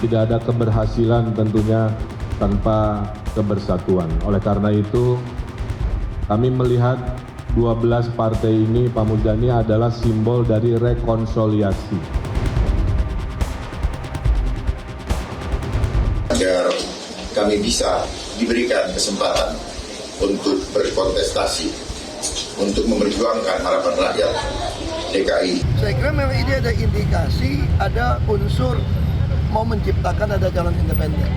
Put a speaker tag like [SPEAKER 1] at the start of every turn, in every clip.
[SPEAKER 1] tidak ada keberhasilan tentunya tanpa kebersatuan. Oleh karena itu, kami melihat 12 partai ini, Pak Muzani, adalah simbol dari rekonsiliasi.
[SPEAKER 2] Agar kami bisa diberikan kesempatan untuk berkontestasi, untuk memperjuangkan harapan rakyat DKI.
[SPEAKER 3] Saya kira memang ini ada indikasi, ada unsur mau menciptakan ada calon independen.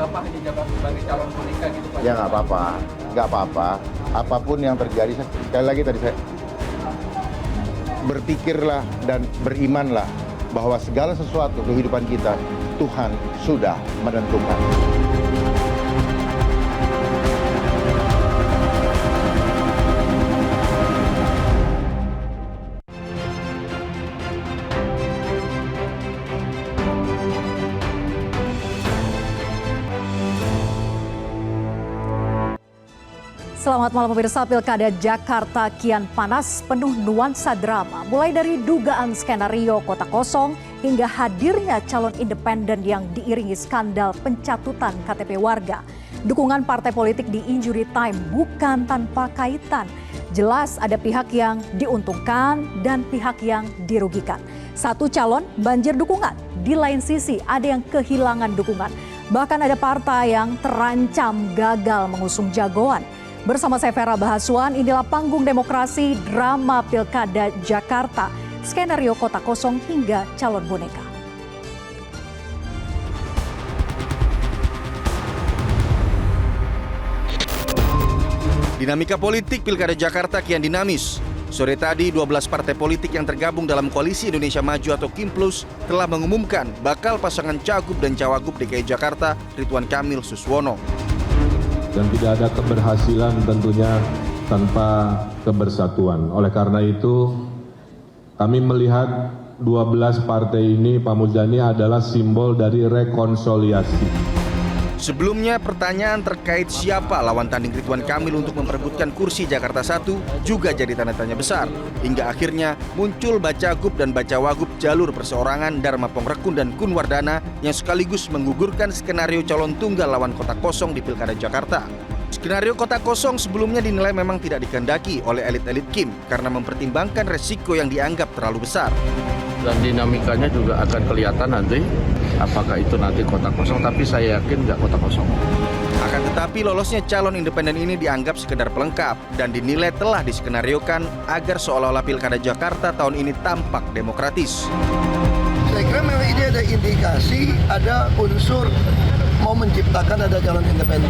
[SPEAKER 4] Bapak hanya jabat sebagai calon boneka gitu Pak?
[SPEAKER 5] Ya nggak apa-apa. Apapun yang terjadi, sekali lagi tadi saya berpikirlah dan berimanlah bahwa segala sesuatu kehidupan kita Tuhan sudah menentukan.
[SPEAKER 6] Selamat malam pemirsa, Pilkada Jakarta kian panas, penuh nuansa drama. Mulai dari dugaan skenario kota kosong hingga hadirnya calon independen yang diiringi skandal pencatutan KTP warga. Dukungan partai politik di injury time bukan tanpa kaitan. Jelas ada pihak yang diuntungkan dan pihak yang dirugikan. Satu calon banjir dukungan, di lain sisi ada yang kehilangan dukungan. Bahkan ada partai yang terancam gagal mengusung jagoan. Bersama saya Vera Bahaswan, inilah panggung demokrasi drama Pilkada Jakarta, skenario kota kosong hingga calon boneka.
[SPEAKER 7] Dinamika politik Pilkada Jakarta kian dinamis. Sore tadi, 12 partai politik yang tergabung dalam Koalisi Indonesia Maju atau KIMPLUS telah mengumumkan bakal pasangan Cagup dan Cawagup DKI Jakarta Ridwan Kamil Suswono.
[SPEAKER 1] Dan tidak ada keberhasilan tentunya tanpa kebersatuan. Oleh karena itu, kami melihat 12 partai ini, Pak Muzani, adalah simbol dari rekonsiliasi.
[SPEAKER 7] Sebelumnya, pertanyaan terkait siapa lawan tanding Ridwan Kamil untuk memperebutkan kursi Jakarta 1 juga jadi tanda tanya besar. Hingga akhirnya muncul Bacagup dan Bacawagup jalur perseorangan Dharma Pongrekun dan Kun Wardana yang sekaligus menggugurkan skenario calon tunggal lawan kota kosong di Pilkada Jakarta. Skenario kota kosong sebelumnya dinilai memang tidak dikehendaki oleh elit-elit Kim karena mempertimbangkan resiko yang dianggap terlalu besar.
[SPEAKER 4] Dan dinamikanya juga akan kelihatan nanti apakah itu nanti kota kosong, tapi saya yakin nggak kota kosong.
[SPEAKER 7] Akan tetapi lolosnya calon independen ini dianggap sekedar pelengkap dan dinilai telah diskenariokan agar seolah-olah Pilkada Jakarta tahun ini tampak demokratis.
[SPEAKER 3] Saya kira memang ini ada indikasi, ada unsur mau menciptakan ada calon independen.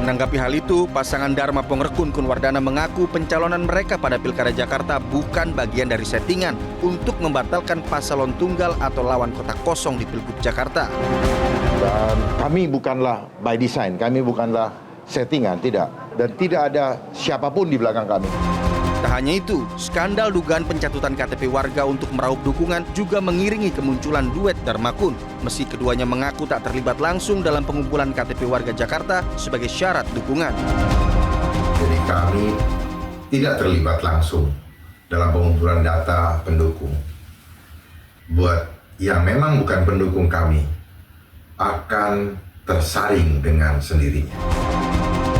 [SPEAKER 7] Menanggapi hal itu, pasangan Dharma Pongrekun Kun Wardana mengaku pencalonan mereka pada Pilkada Jakarta bukan bagian dari settingan untuk membatalkan pasalon tunggal atau lawan kota kosong di Pilgub Jakarta.
[SPEAKER 5] Dan kami bukanlah by design, kami bukanlah settingan, tidak. Dan tidak ada siapapun di belakang kami.
[SPEAKER 7] Tak hanya itu, skandal dugaan pencatutan KTP warga untuk meraup dukungan juga mengiringi kemunculan duet Dharma Kun. Meski keduanya mengaku tak terlibat langsung dalam pengumpulan KTP warga Jakarta sebagai syarat dukungan.
[SPEAKER 2] Jadi kami tidak terlibat langsung dalam pengumpulan data pendukung. Buat yang memang bukan pendukung kami akan tersaring dengan sendirinya.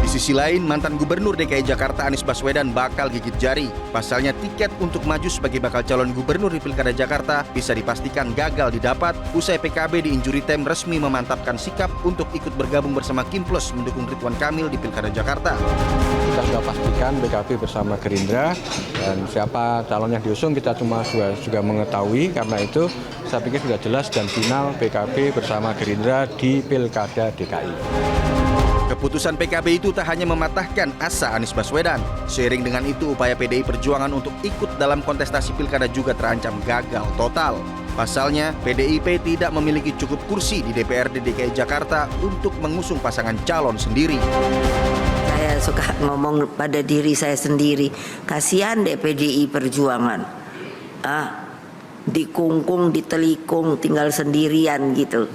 [SPEAKER 7] Di sisi lain, mantan Gubernur DKI Jakarta Anies Baswedan bakal gigit jari. Pasalnya tiket untuk maju sebagai bakal calon gubernur di Pilkada Jakarta bisa dipastikan gagal didapat usai PKB di injury time resmi memantapkan sikap untuk ikut bergabung bersama KIMPLUS mendukung Ridwan Kamil di Pilkada Jakarta.
[SPEAKER 8] Kita sudah pastikan PKB bersama Gerindra dan siapa calon yang diusung kita juga mengetahui, karena itu saya pikir sudah jelas dan final PKB bersama Gerindra di Pilkada DKI.
[SPEAKER 7] Keputusan PKB itu tak hanya mematahkan asa Anies Baswedan. Seiring dengan itu, upaya PDI Perjuangan untuk ikut dalam kontestasi pilkada juga terancam gagal total. Pasalnya, PDIP tidak memiliki cukup kursi di DPRD DKI Jakarta untuk mengusung pasangan calon sendiri.
[SPEAKER 9] Saya suka ngomong pada diri saya sendiri, kasihan deh PDI Perjuangan. dikungkung, ditelikung, tinggal sendirian gitu.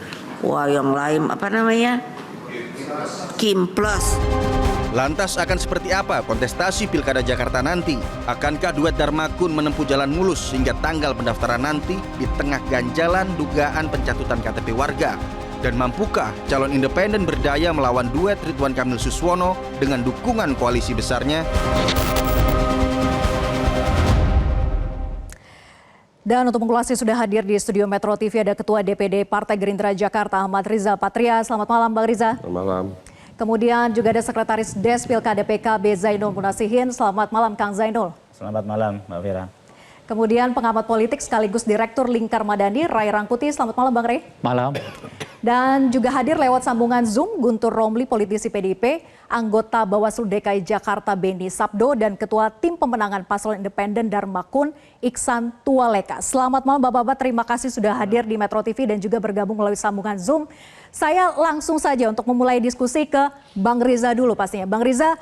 [SPEAKER 9] Wah, yang lain apa namanya? Kim Plus.
[SPEAKER 7] Lantas akan seperti apa kontestasi Pilkada Jakarta nanti? Akankah duet Darmakun menempuh jalan mulus hingga tanggal pendaftaran nanti di tengah ganjalan dugaan pencatutan KTP warga? Dan mampukah calon independen berdaya melawan duet Ridwan Kamil Suswono dengan dukungan koalisi besarnya?
[SPEAKER 6] Dan untuk mengulasnya sudah hadir di studio Metro TV ada Ketua DPD Partai Gerindra Jakarta Ahmad Rizal Patria. Selamat malam Bang Riza.
[SPEAKER 10] Selamat malam.
[SPEAKER 6] Kemudian juga ada Sekretaris Des Pilkada PKB Zainul Munasihin. Selamat malam Kang Zainul.
[SPEAKER 10] Selamat malam Mbak Fira.
[SPEAKER 6] Kemudian pengamat politik sekaligus Direktur Lingkar Madani Ray Rangkuti. Selamat malam Bang Ray.
[SPEAKER 10] Malam.
[SPEAKER 6] Dan juga hadir lewat sambungan Zoom Guntur Romli, politisi PDIP, anggota Bawaslu DKI Jakarta Beni Sabdo, dan Ketua Tim Pemenangan Paslon Independen Darmakun Iksan Tualeka. Selamat malam Bapak-Bapak, terima kasih sudah hadir di Metro TV dan juga bergabung melalui sambungan Zoom. Saya langsung saja untuk memulai diskusi ke Bang Riza dulu pastinya. Bang Riza,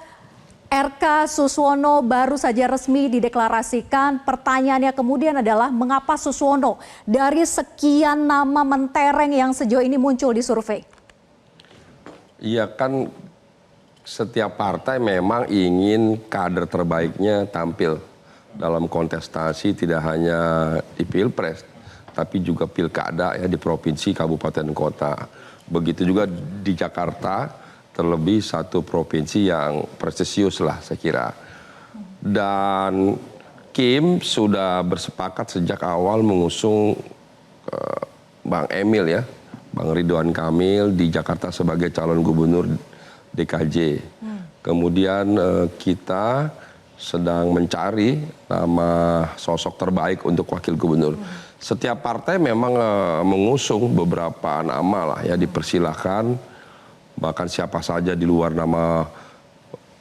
[SPEAKER 6] RK Suswono baru saja resmi dideklarasikan. Pertanyaannya kemudian adalah mengapa Suswono dari sekian nama mentereng yang sejauh ini muncul di survei?
[SPEAKER 10] Iya kan setiap partai memang ingin kader terbaiknya tampil dalam kontestasi tidak hanya di Pilpres tapi juga Pilkada ya di provinsi, kabupaten, kota. Begitu juga di Jakarta. Terlebih satu provinsi yang prestisius lah saya kira. Dan Kim sudah bersepakat sejak awal mengusung Bang Emil ya, Bang Ridwan Kamil di Jakarta sebagai calon gubernur DKJ. Kemudian kita sedang mencari nama sosok terbaik untuk wakil gubernur. Setiap partai memang mengusung beberapa nama lah ya, dipersilahkan. Bahkan siapa saja di luar nama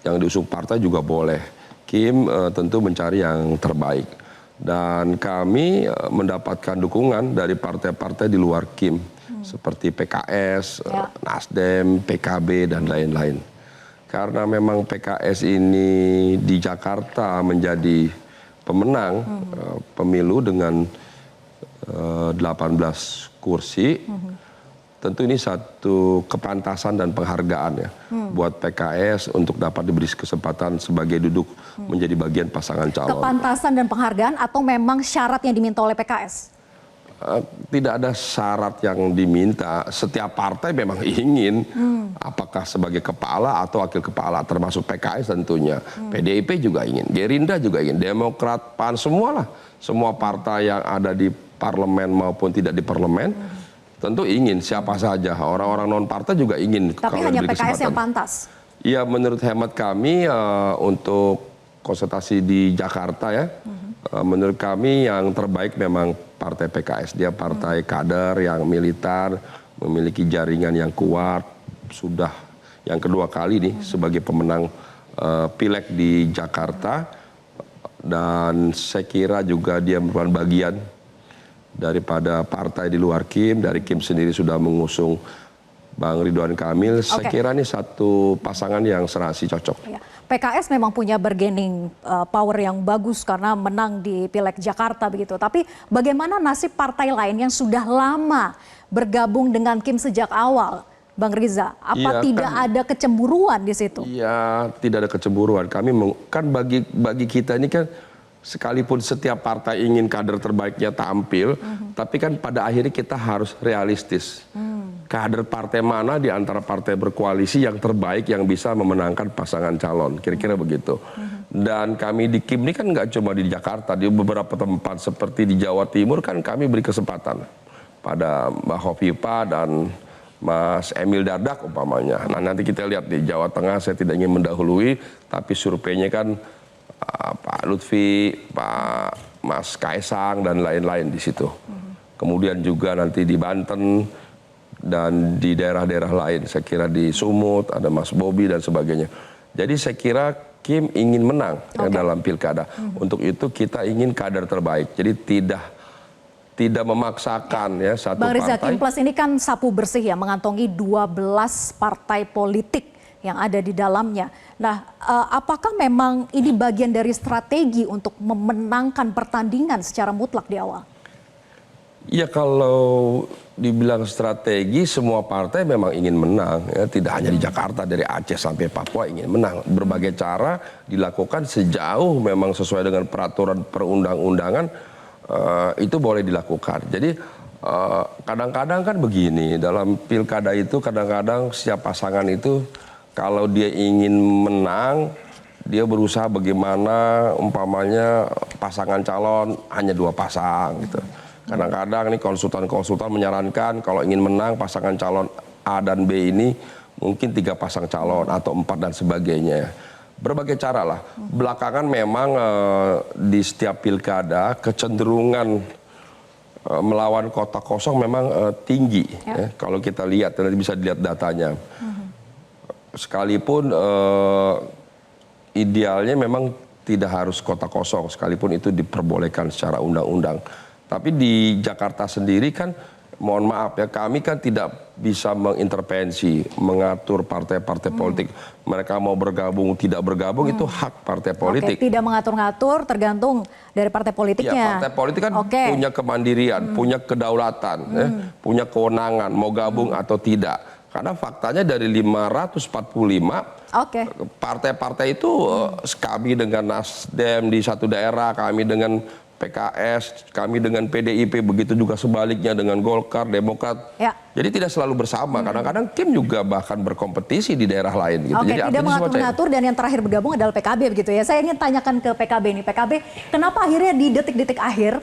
[SPEAKER 10] yang diusung partai juga boleh. Kim tentu mencari yang terbaik. Dan kami mendapatkan dukungan dari partai-partai di luar Kim. Seperti PKS, Nasdem, PKB, dan lain-lain. Karena memang PKS ini di Jakarta menjadi pemenang pemilu dengan 18 kursi. Tentu ini satu kepantasan dan penghargaan ya buat PKS untuk dapat diberi kesempatan sebagai duduk menjadi bagian pasangan calon.
[SPEAKER 6] Kepantasan dan penghargaan atau memang syarat yang diminta oleh PKS?
[SPEAKER 10] Tidak ada syarat yang diminta. Setiap partai memang ingin apakah sebagai kepala atau wakil kepala, termasuk PKS tentunya. PDIP juga ingin, Gerindra juga ingin, Demokrat, PAN, semualah. Semua partai yang ada di parlemen maupun tidak di parlemen tentu ingin, siapa saja, orang-orang non partai juga ingin.
[SPEAKER 6] Tapi hanya PKS yang pantas?
[SPEAKER 10] Iya, menurut hemat kami untuk konsultasi di Jakarta ya, menurut kami yang terbaik memang partai PKS. Dia partai kader yang militan, memiliki jaringan yang kuat, sudah yang kedua kali nih sebagai pemenang Pileg di Jakarta. Dan saya kira juga dia merupakan bagian daripada partai di luar Kim, dari Kim sendiri sudah mengusung Bang Ridwan Kamil. Saya kira ini satu pasangan yang serasi cocok.
[SPEAKER 6] Ya. PKS memang punya bargaining power yang bagus karena menang di Pileg Jakarta begitu. Tapi bagaimana nasib partai lain yang sudah lama bergabung dengan Kim sejak awal, Bang Riza? Apa tidak ada kecemburuan di situ?
[SPEAKER 10] Iya, tidak ada kecemburuan. Kami kan bagi kita ini kan, sekalipun setiap partai ingin kader terbaiknya tampil, tapi kan pada akhirnya kita harus realistis. Kader partai mana di antara partai berkoalisi yang terbaik yang bisa memenangkan pasangan calon, kira-kira begitu. Dan kami di Kim ini kan nggak cuma di Jakarta, di beberapa tempat seperti di Jawa Timur kan kami beri kesempatan pada Mbak Hovifa dan Mas Emil Dardak umpamanya. Nah nanti kita lihat di Jawa Tengah, saya tidak ingin mendahului, tapi surveinya kan Pak Lutfi, Pak Mas Kaisang dan lain-lain di situ. Kemudian juga nanti di Banten dan di daerah-daerah lain, saya kira di Sumut ada Mas Bobi dan sebagainya. Jadi saya kira Kim ingin menang dalam pilkada. Untuk itu kita ingin kader terbaik. Jadi tidak memaksakan ya satu
[SPEAKER 6] Bang Riza,
[SPEAKER 10] partai.
[SPEAKER 6] Kim Plus ini kan sapu bersih ya, mengantongi 12 partai politik yang ada di dalamnya. Nah, apakah memang ini bagian dari strategi untuk memenangkan pertandingan secara mutlak di awal?
[SPEAKER 10] Ya kalau dibilang strategi, semua partai memang ingin menang, ya, tidak hanya di Jakarta, dari Aceh sampai Papua ingin menang. Berbagai cara dilakukan sejauh memang sesuai dengan peraturan perundang-undangan, itu boleh dilakukan. Jadi kadang-kadang kan begini, dalam pilkada itu kadang-kadang setiap pasangan itu kalau dia ingin menang, dia berusaha bagaimana umpamanya pasangan calon hanya 2 pasang gitu. Kadang-kadang nih konsultan-konsultan menyarankan kalau ingin menang pasangan calon A dan B ini mungkin 3 pasang calon atau 4 dan sebagainya. Berbagai cara lah. Belakangan memang di setiap pilkada kecenderungan melawan kota kosong memang tinggi. Ya. Kalau kita lihat, nanti bisa dilihat datanya. Sekalipun idealnya memang tidak harus kota kosong, sekalipun itu diperbolehkan secara undang-undang. Tapi di Jakarta sendiri kan, mohon maaf ya, kami kan tidak bisa mengintervensi, mengatur partai-partai politik. Mereka mau bergabung, tidak bergabung, itu hak partai politik.
[SPEAKER 6] Oke, tidak mengatur-ngatur, tergantung dari partai politiknya.
[SPEAKER 10] Ya, partai politik kan punya kemandirian, punya kedaulatan, punya kewenangan, mau gabung atau tidak. Karena faktanya dari 545, partai-partai itu kami dengan Nasdem di satu daerah, kami dengan PKS, kami dengan PDIP, begitu juga sebaliknya dengan Golkar, Demokrat. Ya. Jadi tidak selalu bersama. Kadang-kadang Kim juga bahkan berkompetisi di daerah lain. Gitu.
[SPEAKER 6] Oke,
[SPEAKER 10] jadi
[SPEAKER 6] tidak mengatur-ngatur, dan yang terakhir bergabung adalah PKB begitu ya. Saya ingin tanyakan ke PKB nih. PKB, kenapa akhirnya di detik-detik akhir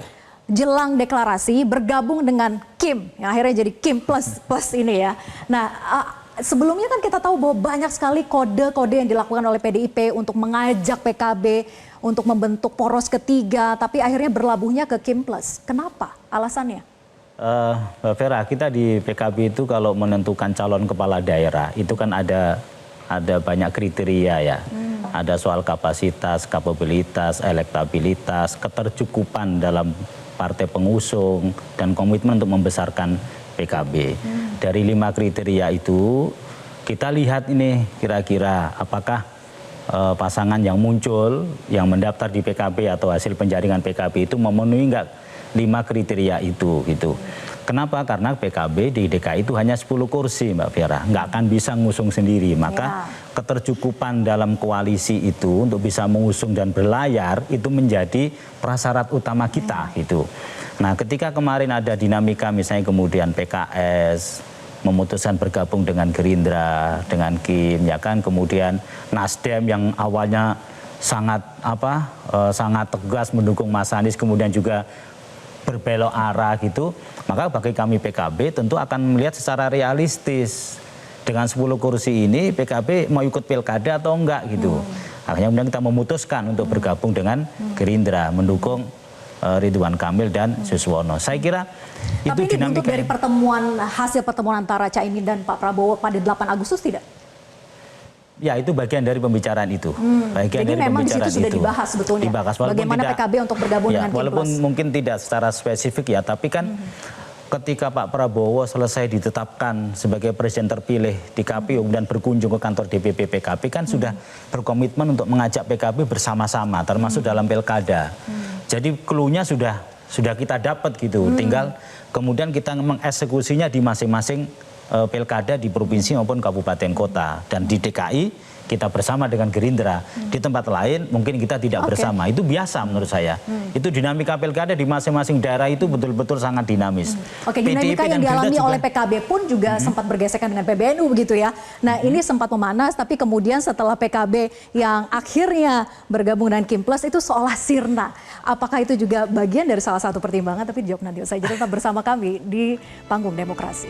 [SPEAKER 6] jelang deklarasi bergabung dengan Kim, yang akhirnya jadi Kim plus ini ya. Nah, sebelumnya kan kita tahu bahwa banyak sekali kode-kode yang dilakukan oleh PDIP untuk mengajak PKB untuk membentuk poros ketiga, tapi akhirnya berlabuhnya ke Kim plus. Kenapa? Alasannya?
[SPEAKER 11] Mbak Vera, kita di PKB itu kalau menentukan calon kepala daerah itu kan ada banyak kriteria ya. Ada soal kapasitas, kapabilitas, elektabilitas, ketercukupan dalam partai pengusung, dan komitmen untuk membesarkan PKB. Dari 5 kriteria itu, kita lihat ini kira-kira apakah pasangan yang muncul, yang mendaftar di PKB atau hasil penjaringan PKB itu memenuhi nggak 5 kriteria itu gitu. Kenapa? Karena PKB di DKI itu hanya 10 kursi Mbak Vera, nggak akan bisa ngusung sendiri. Maka ketercukupan dalam koalisi itu untuk bisa mengusung dan berlayar itu menjadi prasyarat utama kita gitu. Nah, ketika kemarin ada dinamika misalnya kemudian PKS memutuskan bergabung dengan Gerindra, dengan Kim, ya kan, kemudian Nasdem yang awalnya sangat tegas mendukung Mas Anies, kemudian juga berbelok arah gitu, maka bagi kami PKB tentu akan melihat secara realistis dengan 10 kursi ini PKB mau ikut pilkada atau enggak gitu. Akhirnya kemudian kita memutuskan untuk bergabung dengan Gerindra, mendukung Ridwan Kamil dan Suswono. Saya kira itu dinamika.
[SPEAKER 6] Tapi ini bentuk dari hasil pertemuan antara Caimin dan Pak Prabowo pada 8 Agustus tidak?
[SPEAKER 11] Ya, itu bagian dari pembicaraan itu. Bagian
[SPEAKER 6] Jadi
[SPEAKER 11] dari
[SPEAKER 6] memang di
[SPEAKER 11] pembicaraan
[SPEAKER 6] situ sudah
[SPEAKER 11] itu
[SPEAKER 6] dibahas sebetulnya. Bagaimana PKB untuk bergabung dengan Kim
[SPEAKER 11] walaupun
[SPEAKER 6] plus.
[SPEAKER 11] mungkin tidak secara spesifik ya, tapi kan ketika Pak Prabowo selesai ditetapkan sebagai presiden terpilih di KPU dan berkunjung ke kantor DPP PKB kan sudah berkomitmen untuk mengajak PKB bersama-sama, termasuk dalam pilkada. Jadi clue-nya sudah kita dapat gitu. Tinggal kemudian kita mengeksekusinya di masing-masing pilkada di provinsi maupun kabupaten kota. Dan di DKI kita bersama dengan Gerindra. Di tempat lain mungkin kita tidak bersama. Itu biasa menurut saya. Itu dinamika pilkada di masing-masing daerah itu betul-betul sangat dinamis.
[SPEAKER 6] Oke, dinamika yang dialami oleh PKB pun juga sempat bergesekan dengan PBNU begitu ya. Nah, ini sempat memanas, tapi kemudian setelah PKB yang akhirnya bergabung dengan Kim plus itu seolah sirna. Apakah itu juga bagian dari salah satu pertimbangan? Tapi dijawab nanti. Saya tetap bersama kami di Panggung Demokrasi.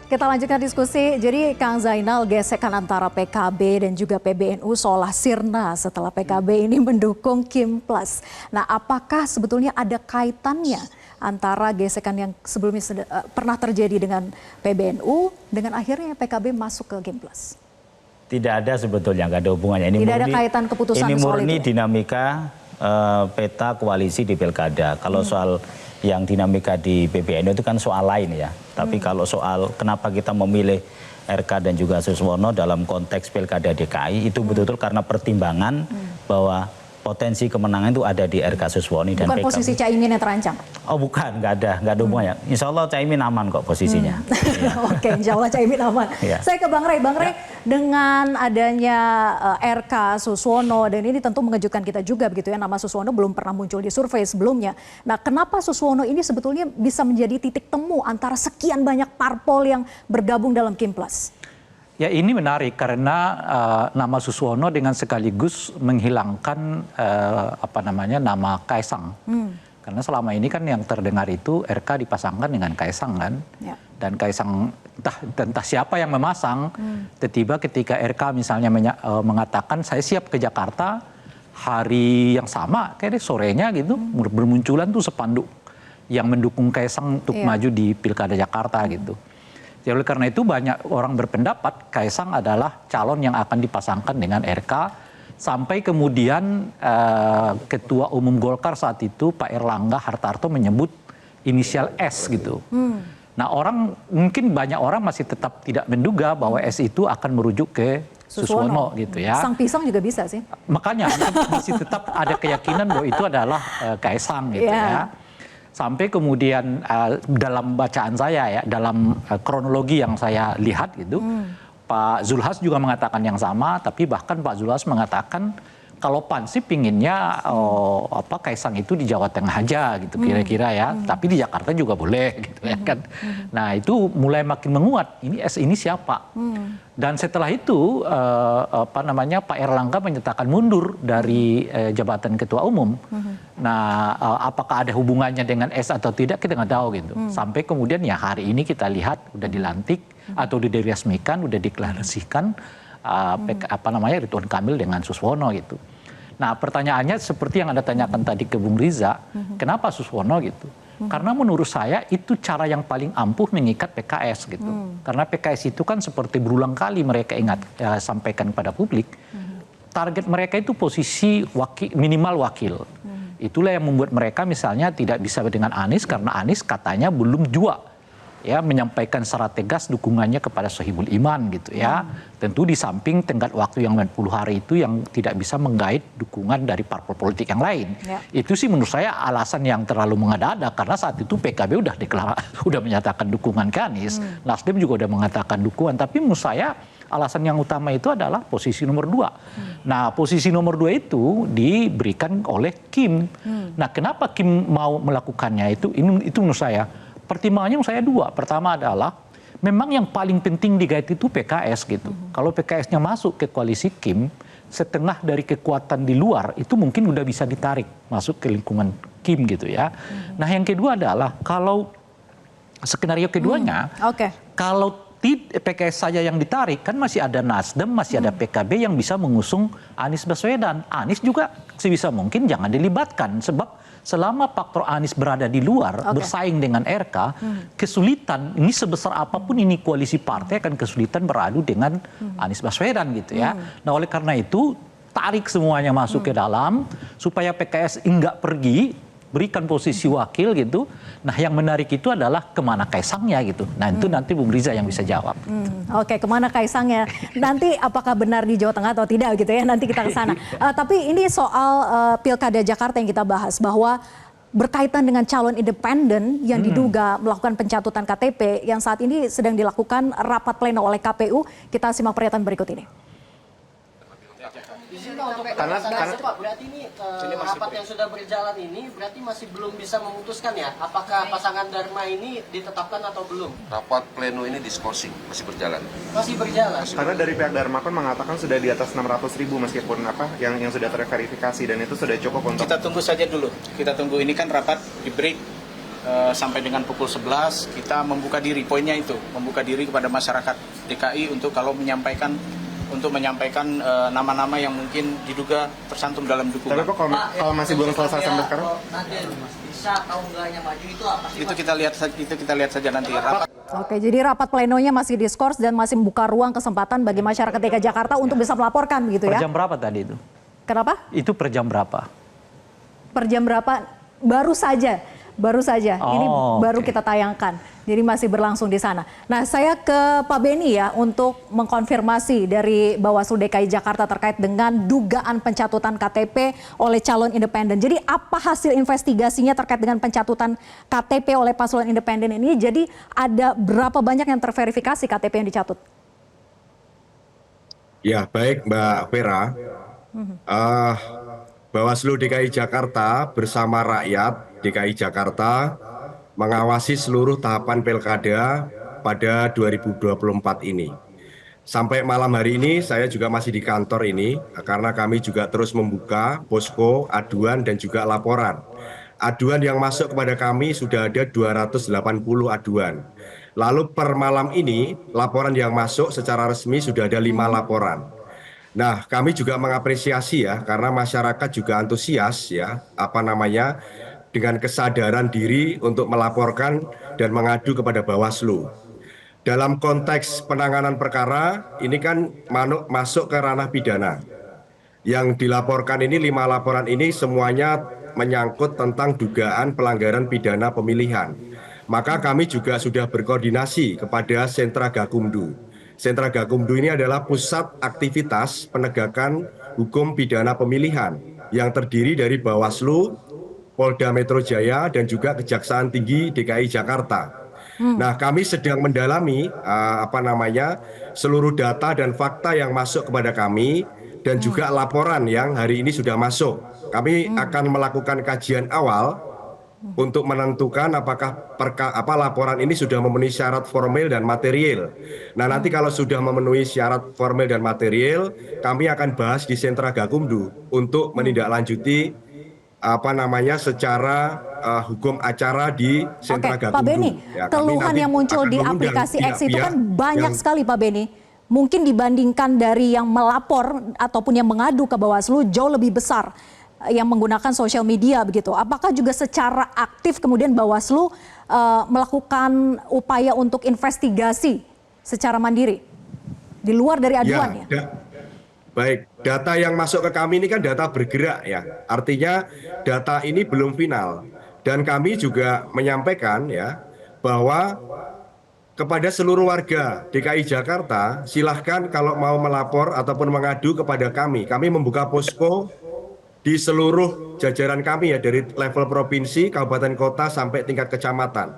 [SPEAKER 6] Kita lanjutkan diskusi. Jadi Kang Zainal, gesekan antara PKB dan juga PBNU seolah sirna setelah PKB ini mendukung Kim plus. Nah, apakah sebetulnya ada kaitannya antara gesekan yang sebelumnya pernah terjadi dengan PBNU dengan akhirnya PKB masuk ke Kim plus?
[SPEAKER 11] Tidak ada sebetulnya, nggak ada hubungannya. Ini
[SPEAKER 6] tidak ada kaitan keputusan
[SPEAKER 11] ini
[SPEAKER 6] soal
[SPEAKER 11] murni
[SPEAKER 6] itu.
[SPEAKER 11] Dinamika peta koalisi di pilkada. Kalau soal yang dinamika di PBNU itu kan soal lain ya. Tapi kalau soal kenapa kita memilih RK dan juga Suswono dalam konteks Pilkada DKI itu betul-betul karena pertimbangan bahwa potensi kemenangan itu ada di RK Suswono dan
[SPEAKER 6] bukan
[SPEAKER 11] PKB.
[SPEAKER 6] posisi Caimin yang terancam?
[SPEAKER 11] Oh bukan, nggak ada hubungannya. Insya Allah Caimin aman kok posisinya.
[SPEAKER 6] Oke, insya Allah Caimin aman.
[SPEAKER 11] Ya.
[SPEAKER 6] Saya ke Bang Rey, dengan adanya RK Suswono dan ini tentu mengejutkan kita juga begitu ya, nama Suswono belum pernah muncul di survei sebelumnya. Nah, kenapa Suswono ini sebetulnya bisa menjadi titik temu antara sekian banyak parpol yang bergabung dalam Kim Plus?
[SPEAKER 12] Ya ini menarik karena nama Suswono dengan sekaligus menghilangkan nama Kaisang. Karena selama ini kan yang terdengar itu RK dipasangkan dengan Kaisang kan. Ya. Dan Kaisang entah siapa yang memasang, tiba-tiba ketika RK misalnya mengatakan saya siap ke Jakarta, hari yang sama kayak sorenya gitu bermunculan tuh spanduk yang mendukung Kaisang untuk maju di Pilkada Jakarta gitu. Jadi oleh karena itu banyak orang berpendapat Kaisang adalah calon yang akan dipasangkan dengan RK sampai kemudian Ketua Umum Golkar saat itu Pak Erlangga Hartarto menyebut inisial S gitu. Nah mungkin banyak orang masih tetap tidak menduga bahwa S itu akan merujuk ke Suswono gitu ya.
[SPEAKER 6] Sang pisang juga bisa sih.
[SPEAKER 12] Makanya masih tetap ada keyakinan bahwa itu adalah Kaisang gitu ya. Sampai kemudian dalam bacaan saya ya, dalam kronologi yang saya lihat gitu, Pak Zulhas juga mengatakan yang sama, tapi bahkan Pak Zulhas mengatakan kalau PAN sih pinginnya Kaisang itu di Jawa Tengah aja gitu kira-kira ya, tapi di Jakarta juga boleh gitu ya kan. Nah itu mulai makin menguat, ini siapa? Dan setelah itu Pak Erlangga menyatakan mundur dari jabatan Ketua Umum. Nah apakah ada hubungannya dengan S atau tidak kita nggak tahu gitu. Sampai kemudian ya hari ini kita lihat udah dilantik atau udah diresmikan, udah deklarasikan Ridwan Kamil dengan Suswono gitu. Nah pertanyaannya seperti yang Anda tanyakan tadi ke Bung Riza, kenapa Suswono gitu? Karena menurut saya itu cara yang paling ampuh mengikat PKS gitu. Karena PKS itu kan seperti berulang kali mereka sampaikan pada publik, target mereka itu posisi minimal wakil. Itulah yang membuat mereka misalnya tidak bisa dengan Anies karena Anies katanya belum jua ya menyampaikan secara tegas dukungannya kepada Sohibul Iman gitu ya. Tentu di samping tenggat waktu yang 90 hari itu yang tidak bisa menggait dukungan dari parpol politik yang lain. Ya. Itu sih menurut saya alasan yang terlalu mengada-ada karena saat itu PKB udah menyatakan dukungan ke Anies. Nasdem juga udah mengatakan dukungan, tapi menurut saya alasan yang utama itu adalah posisi nomor 2. Nah, posisi nomor 2 itu diberikan oleh Kim. Nah, kenapa Kim mau melakukannya itu menurut saya pertimbangannya menurut saya 2. Pertama adalah memang yang paling penting digait itu PKS gitu. Kalau PKS-nya masuk ke koalisi Kim, setengah dari kekuatan di luar itu mungkin udah bisa ditarik masuk ke lingkungan Kim gitu ya. Nah yang kedua adalah kalau skenario keduanya, kalau PKS saja yang ditarik kan masih ada Nasdem, masih ada PKB yang bisa mengusung Anies Baswedan. Anies juga sebisa mungkin jangan dilibatkan sebab selama faktor Anies berada di luar bersaing dengan RK, kesulitan ini sebesar apapun ini koalisi partai akan kesulitan beradu dengan Anies Baswedan gitu ya. Nah oleh karena itu tarik semuanya masuk ke dalam supaya PKS enggak pergi, berikan posisi wakil gitu. Nah yang menarik itu adalah kemana Kaisangnya gitu. Nah itu nanti Bung Riza yang bisa jawab.
[SPEAKER 6] Oke, kemana Kaisangnya? Nanti apakah benar di Jawa Tengah atau tidak gitu ya, nanti kita ke sana. Tapi ini soal Pilkada Jakarta yang kita bahas, bahwa berkaitan dengan calon independen yang diduga melakukan pencatutan KTP yang saat ini sedang dilakukan rapat pleno oleh KPU. Kita simak pernyataan berikut ini.
[SPEAKER 13] Karena Pak, berarti ini rapat yang sudah berjalan ini berarti masih belum bisa memutuskan ya apakah pasangan Dharma ini ditetapkan atau belum?
[SPEAKER 10] Rapat pleno ini diskorsing, masih berjalan.
[SPEAKER 13] Masih berjalan.
[SPEAKER 14] Karena dari pihak Dharma kan mengatakan sudah di atas 600.000 meskipun yang sudah terverifikasi dan itu sudah cukup untuk.
[SPEAKER 15] Kita tunggu saja dulu. Kita tunggu, ini kan rapat di break sampai dengan pukul 11 kita membuka diri, poinnya itu membuka diri kepada masyarakat DKI untuk kalau menyampaikan nama-nama yang mungkin diduga tercantum dalam dukungan.
[SPEAKER 14] Tapi Pak, kalau masih belum selesai sampai sekarang?
[SPEAKER 13] Bisa atau enggaknya maju itu apa sih?
[SPEAKER 15] Itu kita lihat saja nanti.
[SPEAKER 6] Oke, jadi rapat plenonya masih diskors dan masih membuka ruang kesempatan bagi masyarakat DKI Jakarta untuk bisa melaporkan begitu ya?
[SPEAKER 12] Per jam berapa tadi itu?
[SPEAKER 6] Kenapa?
[SPEAKER 12] Itu per jam berapa?
[SPEAKER 6] Per jam berapa? Baru saja Baru saja, ini baru kita tayangkan. Jadi masih berlangsung di sana. Nah, saya ke Pak Beni ya untuk mengkonfirmasi dari Bawaslu DKI Jakarta terkait dengan dugaan pencatutan KTP oleh calon independen. Jadi apa hasil investigasinya terkait dengan pencatutan KTP oleh paslon independen ini? Jadi ada berapa banyak yang terverifikasi KTP yang dicatut?
[SPEAKER 16] Ya, baik Mbak Vera. Bawaslu DKI Jakarta bersama rakyat DKI Jakarta mengawasi seluruh tahapan pilkada pada 2024 ini. Sampai malam hari ini saya juga masih di kantor ini karena kami juga terus membuka posko aduan dan juga laporan. Aduan yang masuk kepada kami sudah ada 280 aduan. Lalu per malam ini laporan yang masuk secara resmi sudah ada 5 laporan. Nah, kami juga mengapresiasi ya karena masyarakat juga antusias ya dengan kesadaran diri untuk melaporkan dan mengadu kepada Bawaslu. Dalam konteks penanganan perkara, ini kan masuk ke ranah pidana. Yang dilaporkan ini 5 laporan ini semuanya menyangkut tentang dugaan pelanggaran pidana pemilihan. Maka kami juga sudah berkoordinasi kepada Sentra Gakumdu. Sentra Gakumdu ini adalah pusat aktivitas penegakan hukum pidana pemilihan yang terdiri dari Bawaslu, Polda Metro Jaya dan juga Kejaksaan Tinggi DKI Jakarta. Nah, kami sedang mendalami seluruh data dan fakta yang masuk kepada kami dan juga laporan yang hari ini sudah masuk. Kami akan melakukan kajian awal untuk menentukan apakah laporan ini sudah memenuhi syarat formil dan material. Nah, nanti kalau sudah memenuhi syarat formil dan material, kami akan bahas di Sentra Gakumdu untuk menindaklanjuti secara hukum acara di Sentra Gakumdu.
[SPEAKER 6] Pak Beni,
[SPEAKER 16] ya,
[SPEAKER 6] keluhan yang muncul di aplikasi X itu kan banyak sekali Pak Beni. Mungkin dibandingkan dari yang melapor ataupun yang mengadu ke Bawaslu jauh lebih besar yang menggunakan sosial media begitu. Apakah juga secara aktif kemudian Bawaslu melakukan upaya untuk investigasi secara mandiri di luar dari aduan ya?
[SPEAKER 16] Baik, data yang masuk ke kami ini kan data bergerak ya. Artinya data ini belum final. Dan kami juga menyampaikan ya bahwa kepada seluruh warga DKI Jakarta, silahkan kalau mau melapor ataupun mengadu kepada kami. Kami membuka posko di seluruh jajaran kami ya, dari level provinsi, kabupaten kota sampai tingkat kecamatan.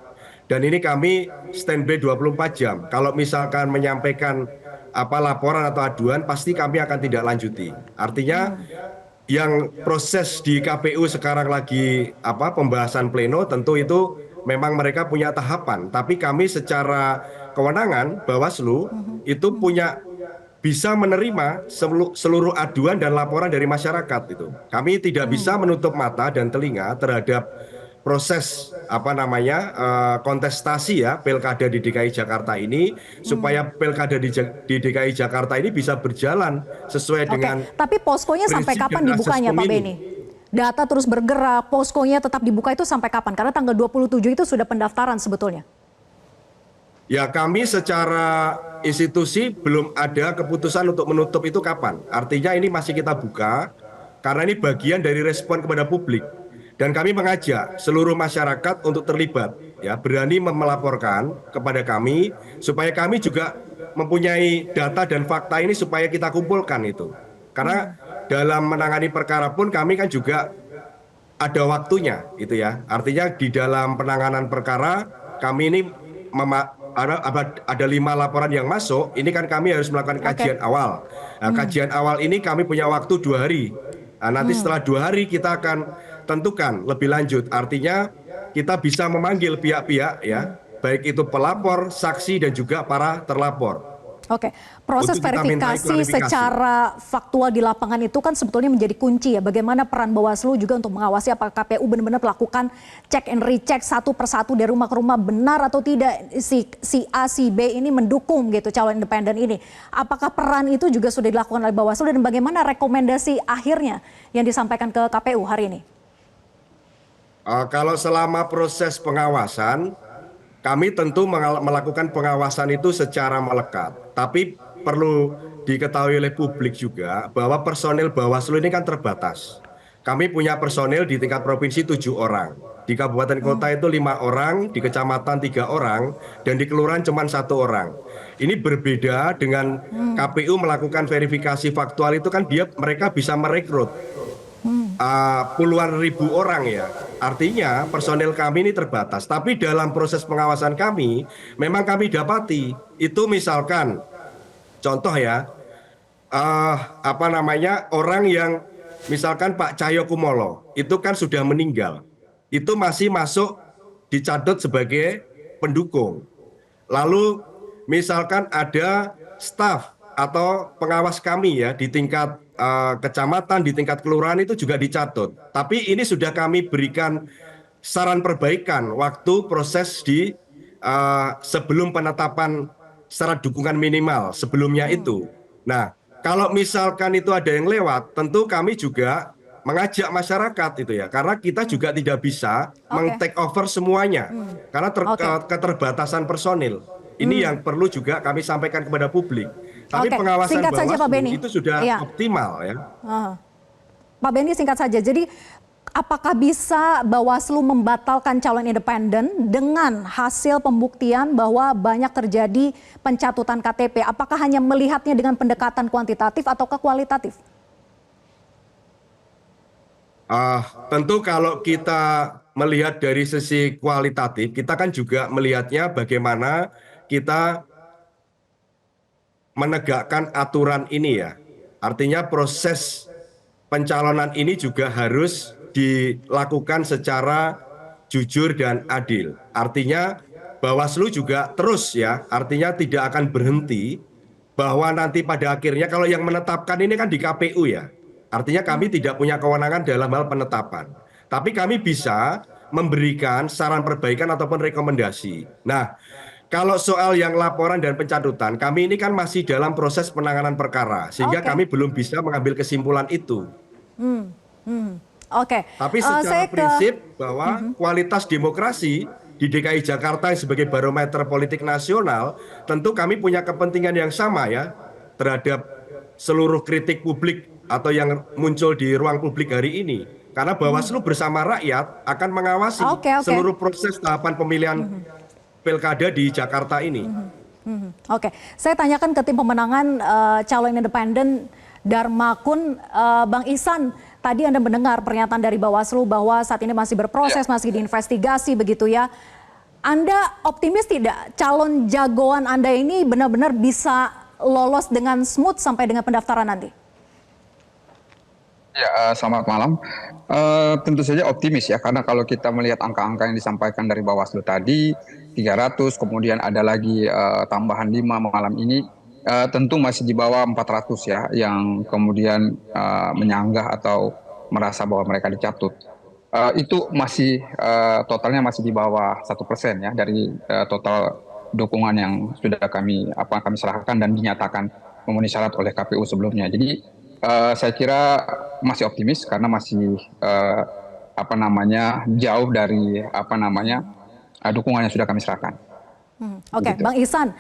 [SPEAKER 16] Dan ini kami standby 24 jam. Kalau misalkan menyampaikan laporan atau aduan, pasti kami akan tidak lanjuti. Artinya yang proses di KPU sekarang lagi pembahasan pleno, tentu itu memang mereka punya tahapan. Tapi kami secara kewenangan Bawaslu itu bisa menerima seluruh aduan dan laporan dari masyarakat itu. Kami tidak bisa menutup mata dan telinga terhadap proses kontestasi ya pilkada di DKI Jakarta ini supaya pilkada di DKI Jakarta ini bisa berjalan sesuai dengan.
[SPEAKER 6] Tapi poskonya sampai kapan dibukanya Pak Beni? Data terus bergerak, poskonya tetap dibuka itu sampai kapan? Karena tanggal 27 itu sudah pendaftaran sebetulnya.
[SPEAKER 16] Ya, kami secara institusi belum ada keputusan untuk menutup itu kapan. Artinya ini masih kita buka karena ini bagian dari respon kepada publik. Dan kami mengajak seluruh masyarakat untuk terlibat, ya, berani melaporkan kepada kami supaya kami juga mempunyai data dan fakta ini supaya kita kumpulkan itu. Karena dalam menangani perkara pun kami kan juga ada waktunya, itu ya. Artinya di dalam penanganan perkara kami ini ada 5 laporan yang masuk. Ini kan kami harus melakukan kajian awal. Nah, kajian awal ini kami punya waktu 2 hari. Nah, nanti setelah 2 hari kita akan tentukan lebih lanjut. Artinya kita bisa memanggil pihak-pihak ya, baik itu pelapor, saksi dan juga para terlapor.
[SPEAKER 6] Oke, proses verifikasi secara faktual di lapangan itu kan sebetulnya menjadi kunci ya. Bagaimana peran Bawaslu juga untuk mengawasi apakah KPU benar-benar melakukan cek and recheck satu persatu dari rumah ke rumah, benar atau tidak si A, si B ini mendukung gitu calon independen ini. Apakah peran itu juga sudah dilakukan oleh Bawaslu dan bagaimana rekomendasi akhirnya yang disampaikan ke KPU hari ini?
[SPEAKER 16] Kalau selama proses pengawasan, kami tentu melakukan pengawasan itu secara melekat. Tapi perlu diketahui oleh publik juga bahwa personil Bawaslu ini kan terbatas. kami punya personil di tingkat provinsi 7 orang. Di kabupaten kota itu 5 orang, di kecamatan 3 orang, dan di kelurahan cuma 1 orang. Ini berbeda dengan KPU melakukan verifikasi faktual itu kan mereka bisa merekrut puluhan ribu orang ya. Artinya personel kami ini terbatas. Tapi dalam proses pengawasan kami, memang kami dapati itu misalkan contoh ya, orang yang misalkan Pak Cahyokumolo itu kan sudah meninggal, itu masih masuk dicatut sebagai pendukung. Lalu misalkan ada staf atau pengawas kami ya di tingkat kecamatan, di tingkat kelurahan itu juga dicatut. Tapi ini sudah kami berikan saran perbaikan waktu proses di sebelum penetapan syarat dukungan minimal sebelumnya itu. Nah, kalau misalkan itu ada yang lewat, tentu kami juga mengajak masyarakat itu ya, karena kita juga tidak bisa meng-take over semuanya, karena keterbatasan personil. Ini yang perlu juga kami sampaikan kepada publik. Tapi pengawasan Bawaslu itu sudah optimal ya.
[SPEAKER 6] Pak Benny, singkat saja. Jadi apakah bisa Bawaslu membatalkan calon independen dengan hasil pembuktian bahwa banyak terjadi pencatutan KTP? Apakah hanya melihatnya dengan pendekatan kuantitatif atau kualitatif?
[SPEAKER 16] Tentu kalau kita melihat dari sisi kualitatif, kita kan juga melihatnya bagaimana kita menegakkan aturan ini ya. Artinya proses pencalonan ini juga harus dilakukan secara jujur dan adil. Artinya Bawaslu juga terus ya, artinya tidak akan berhenti bahwa nanti pada akhirnya kalau yang menetapkan ini kan di KPU ya. Artinya kami tidak punya kewenangan dalam hal penetapan. Tapi kami bisa memberikan saran perbaikan ataupun rekomendasi. Nah, kalau soal yang laporan dan pencatutan, kami ini kan masih dalam proses penanganan perkara, sehingga kami belum bisa mengambil kesimpulan itu. Tapi secara prinsip bahwa kualitas demokrasi di DKI Jakarta sebagai barometer politik nasional, tentu kami punya kepentingan yang sama ya terhadap seluruh kritik publik atau yang muncul di ruang publik hari ini. Karena Bawaslu bersama rakyat akan mengawasi seluruh proses tahapan pemilihan pilkada di Jakarta ini.
[SPEAKER 6] Saya tanyakan ke tim pemenangan calon independen Darmakun, Bang Ihsan, tadi Anda mendengar pernyataan dari Bawaslu bahwa saat ini masih berproses, masih diinvestigasi begitu ya. Anda optimis tidak calon jagoan Anda ini benar-benar bisa lolos dengan smooth sampai dengan pendaftaran nanti?
[SPEAKER 17] Ya, selamat malam. Tentu saja optimis ya, karena kalau kita melihat angka-angka yang disampaikan dari Bawaslu tadi, 300, kemudian ada lagi tambahan 5 malam ini, tentu masih di bawah 400 ya, yang kemudian menyanggah atau merasa bahwa mereka dicatut. Itu masih totalnya masih di bawah 1% ya dari total dukungan yang sudah kami serahkan dan dinyatakan memenuhi syarat oleh KPU sebelumnya. Jadi saya kira masih optimis karena masih jauh dari dukungan yang sudah kami serahkan.
[SPEAKER 6] Oke, Bang Ihsan,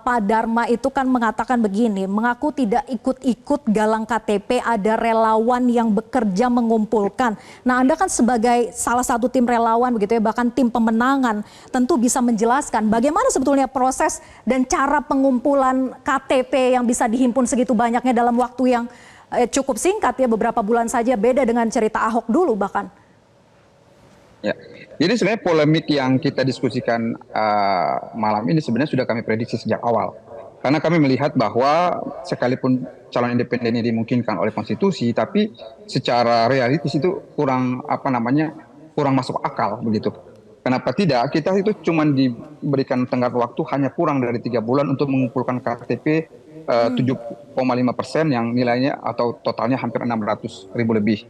[SPEAKER 6] Pak Dharma itu kan mengatakan begini, mengaku tidak ikut-ikut galang KTP, ada relawan yang bekerja mengumpulkan. Nah, Anda kan sebagai salah satu tim relawan begitu ya, bahkan tim pemenangan, tentu bisa menjelaskan bagaimana sebetulnya proses dan cara pengumpulan KTP yang bisa dihimpun segitu banyaknya dalam waktu yang cukup singkat ya, beberapa bulan saja, beda dengan cerita Ahok dulu bahkan.
[SPEAKER 17] Ya, jadi sebenarnya polemik yang kita diskusikan malam ini sebenarnya sudah kami prediksi sejak awal. Karena kami melihat bahwa sekalipun calon independen ini dimungkinkan oleh konstitusi, tapi secara realitis itu kurang masuk akal begitu. Kenapa tidak? Kita itu cuma diberikan tenggat waktu hanya kurang dari 3 bulan untuk mengumpulkan KTP 7,5% yang nilainya atau totalnya hampir 600.000 lebih.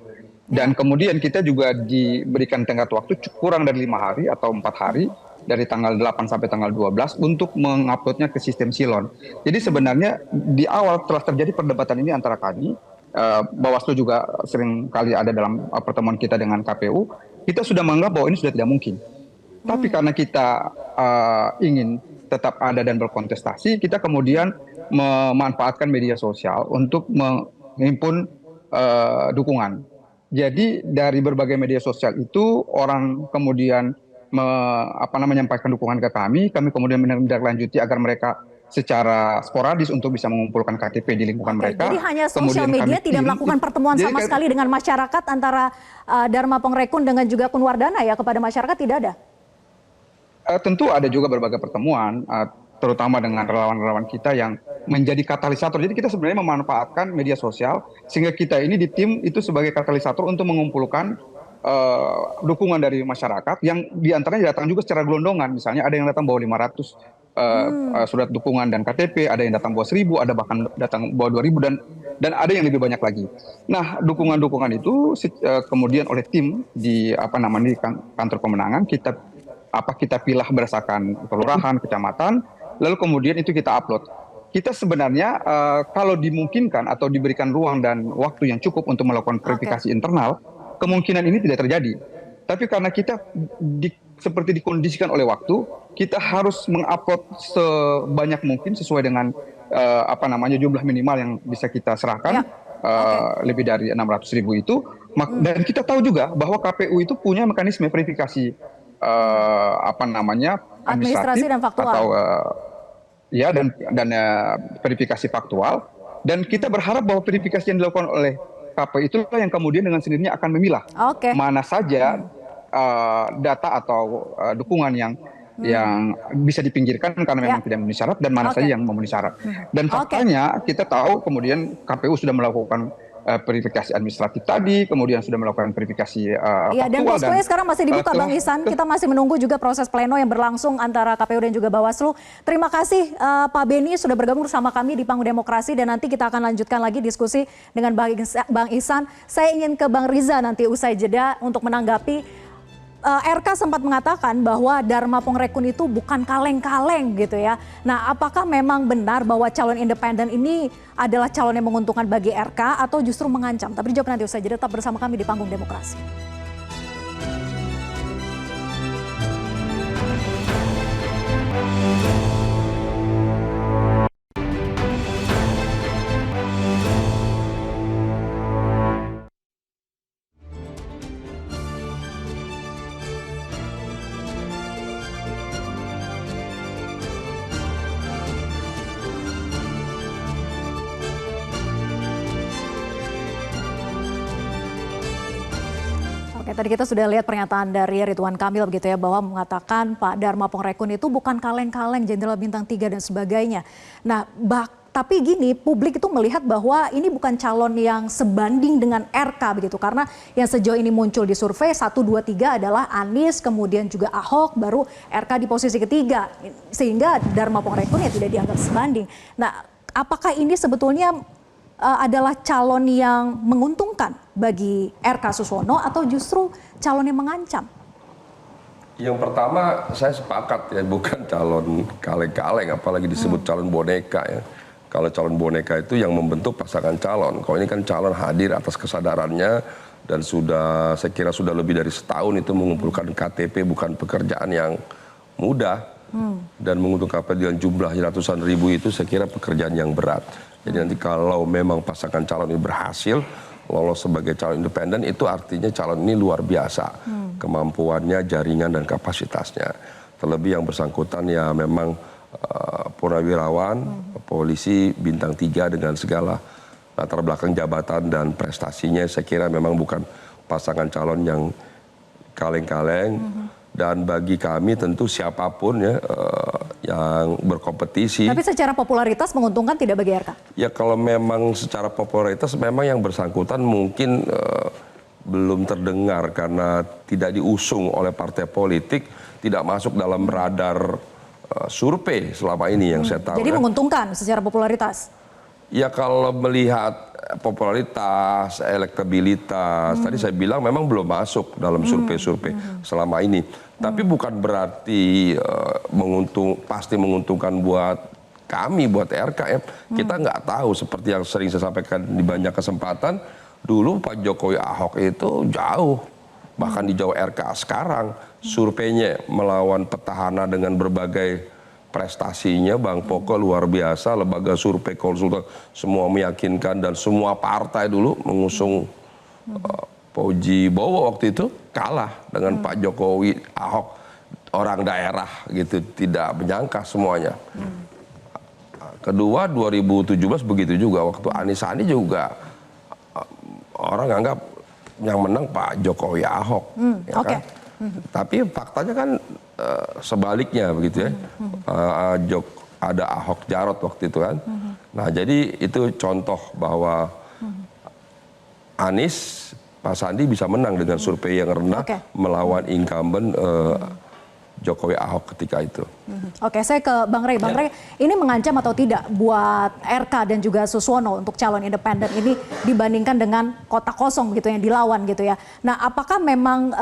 [SPEAKER 17] Dan kemudian kita juga diberikan tenggat waktu kurang dari 5 hari atau 4 hari dari tanggal 8 sampai tanggal 12 untuk menguploadnya ke sistem Silon. Jadi sebenarnya di awal telah terjadi perdebatan ini antara kami, Bawaslu juga sering kali ada dalam pertemuan kita dengan KPU, kita sudah menganggap bahwa ini sudah tidak mungkin. Tapi karena kita ingin tetap ada dan berkontestasi, kita kemudian memanfaatkan media sosial untuk menghimpun dukungan. Jadi dari berbagai media sosial itu orang kemudian menyampaikan dukungan ke kami kemudian menindaklanjuti agar mereka secara sporadis untuk bisa mengumpulkan KTP di lingkungan mereka.
[SPEAKER 6] Jadi hanya sosial media tidak melakukan pertemuan sama sekali dengan masyarakat antara Dharma Pongrekun dengan juga Kun Wardana ya, kepada masyarakat tidak ada?
[SPEAKER 17] Tentu ada juga berbagai pertemuan, terutama dengan relawan-relawan kita yang menjadi katalisator. Jadi kita sebenarnya memanfaatkan media sosial sehingga kita ini di tim itu sebagai katalisator untuk mengumpulkan dukungan dari masyarakat yang diantaranya datang juga secara gelondongan. Misalnya ada yang datang bawa 500 surat dukungan dan KTP, ada yang datang bawa 1000, ada bahkan datang bawa 2000 dan ada yang lebih banyak lagi. Nah, dukungan-dukungan itu kemudian oleh tim di kantor pemenangan kita pilah berdasarkan kelurahan, kecamatan, lalu kemudian itu kita upload. Kita sebenarnya kalau dimungkinkan atau diberikan ruang dan waktu yang cukup untuk melakukan verifikasi internal, kemungkinan ini tidak terjadi. Tapi karena kita seperti dikondisikan oleh waktu, kita harus mengupload sebanyak mungkin sesuai dengan jumlah minimal yang bisa kita serahkan, lebih dari 600.000 itu. Dan kita tahu juga bahwa KPU itu punya mekanisme verifikasi
[SPEAKER 6] administrasi dan faktual.
[SPEAKER 17] Atau dan verifikasi faktual, dan kita berharap bahwa verifikasi yang dilakukan oleh KPU itulah yang kemudian dengan sendirinya akan memilah mana saja data atau dukungan yang bisa dipinggirkan karena memang tidak memenuhi syarat dan mana saja yang memenuhi syarat. Dan faktanya kita tahu kemudian KPU sudah melakukan verifikasi administratif tadi, kemudian sudah melakukan verifikasi faktual.
[SPEAKER 6] Dan poskonya sekarang masih dibuka, Bang Ihsan. Kita masih menunggu juga proses pleno yang berlangsung antara KPU dan juga Bawaslu. Terima kasih Pak Beni sudah bergabung bersama kami di Panggung Demokrasi, dan nanti kita akan lanjutkan lagi diskusi dengan Bang Ihsan. Saya ingin ke Bang Riza nanti usai jeda untuk menanggapi. RK sempat mengatakan bahwa Dharma Pongrekun itu bukan kaleng-kaleng gitu ya. Nah, apakah memang benar bahwa calon independen ini adalah calon yang menguntungkan bagi RK atau justru mengancam? Tapi dijawab nanti usai jeda, tetap bersama kami di Panggung Demokrasi. Tadi kita sudah lihat pernyataan dari Ridwan Kamil begitu ya, bahwa mengatakan Pak Dharma Pongrekun itu bukan kaleng-kaleng, jenderal bintang 3 dan sebagainya. Nah, tapi gini, publik itu melihat bahwa ini bukan calon yang sebanding dengan RK begitu, karena yang sejauh ini muncul di survei 1, 2, 3 adalah Anies, kemudian juga Ahok, baru RK di posisi ketiga, sehingga Dharma Pongrekun ya tidak dianggap sebanding. Nah, apakah ini sebetulnya adalah calon yang menguntungkan bagi RK Suswono atau justru calon yang mengancam?
[SPEAKER 10] Yang pertama saya sepakat ya, bukan calon kaleng-kaleng, apalagi disebut calon boneka ya. Kalau calon boneka itu yang membentuk pasangan calon. Kalau ini kan calon hadir atas kesadarannya dan saya kira sudah lebih dari setahun itu mengumpulkan KTP, bukan pekerjaan yang mudah. Dan menguntungkan dengan jumlah ratusan ribu itu saya kira pekerjaan yang berat. Jadi nanti kalau memang pasangan calon ini berhasil lolos sebagai calon independen, itu artinya calon ini luar biasa kemampuannya, jaringan dan kapasitasnya. Terlebih yang bersangkutan ya memang purnawirawan, polisi bintang 3 dengan segala latar belakang jabatan dan prestasinya, saya kira memang bukan pasangan calon yang kaleng-kaleng. Dan bagi kami tentu siapapun ya yang berkompetisi.
[SPEAKER 6] Tapi secara popularitas menguntungkan tidak bagi RK?
[SPEAKER 10] Ya kalau memang secara popularitas memang yang bersangkutan mungkin belum terdengar karena tidak diusung oleh partai politik, tidak masuk dalam radar survei selama ini yang saya tahu.
[SPEAKER 6] Jadi menguntungkan secara popularitas?
[SPEAKER 10] Ya kalau melihat popularitas, elektabilitas, tadi saya bilang memang belum masuk dalam survei-survei selama ini. Tapi bukan berarti pasti menguntungkan buat kami, buat RKM. Kita nggak tahu, seperti yang sering saya sampaikan di banyak kesempatan, dulu Pak Jokowi Ahok itu jauh, bahkan di Jawa RK. Sekarang surveinya melawan petahana dengan berbagai prestasinya, Bang Poko luar biasa, lembaga survei konsultan semua meyakinkan dan semua partai dulu mengusung Fauji Bowo waktu itu kalah dengan Pak Jokowi, Ahok, orang daerah gitu, tidak menyangka semuanya. Kedua 2017 begitu juga, waktu Anies Sandi juga orang anggap yang menang Pak Jokowi, Ahok, ya kan? Tapi faktanya kan sebaliknya begitu ya. Ada Ahok Jarot waktu itu kan. Nah jadi itu contoh bahwa Anies, Pak Sandi bisa menang dengan survei yang rendah melawan incumbent Jokowi Ahok ketika itu.
[SPEAKER 6] Oke, saya ke Bang Rey. Bang Rey, ini mengancam atau tidak buat RK dan juga Suswono untuk calon independen ini dibandingkan dengan kotak kosong gitu yang dilawan gitu ya. Nah, apakah memang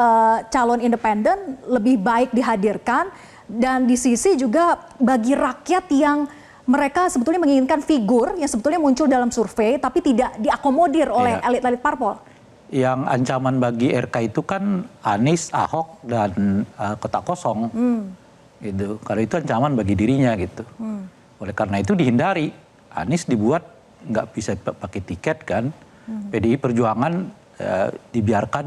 [SPEAKER 6] calon independen lebih baik dihadirkan, dan di sisi juga bagi rakyat yang mereka sebetulnya menginginkan figur yang sebetulnya muncul dalam survei tapi tidak diakomodir oleh elit-elit parpol?
[SPEAKER 12] Yang ancaman bagi RK itu kan Anies, Ahok, dan kotak kosong. Gitu. Kalau itu ancaman bagi dirinya gitu. Oleh karena itu dihindari. Anies dibuat nggak bisa pakai tiket kan. PDI Perjuangan dibiarkan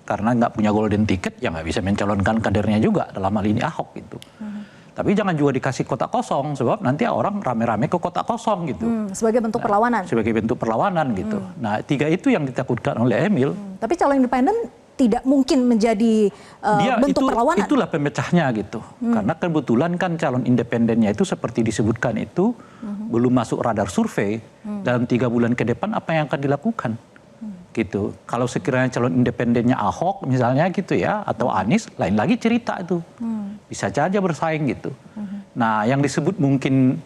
[SPEAKER 12] karena nggak punya golden ticket, ya nggak bisa mencalonkan kadernya juga, dalam hal ini Ahok gitu. Tapi jangan juga dikasih kotak kosong, sebab nanti orang rame-rame ke kotak kosong gitu.
[SPEAKER 6] Sebagai bentuk perlawanan.
[SPEAKER 12] Sebagai bentuk perlawanan gitu. Nah, tiga itu yang ditakutkan oleh Emil.
[SPEAKER 6] Tapi calon independen tidak mungkin menjadi bentuk perlawanan.
[SPEAKER 12] Itulah pemecahnya gitu. Karena kebetulan kan calon independennya itu seperti disebutkan itu belum masuk radar survei. Dalam 3 bulan ke depan apa yang akan dilakukan? Gitu. Kalau sekiranya calon independennya Ahok misalnya gitu ya, atau Anies, lain lagi cerita itu. Bisa saja bersaing gitu. Nah, yang disebut mungkin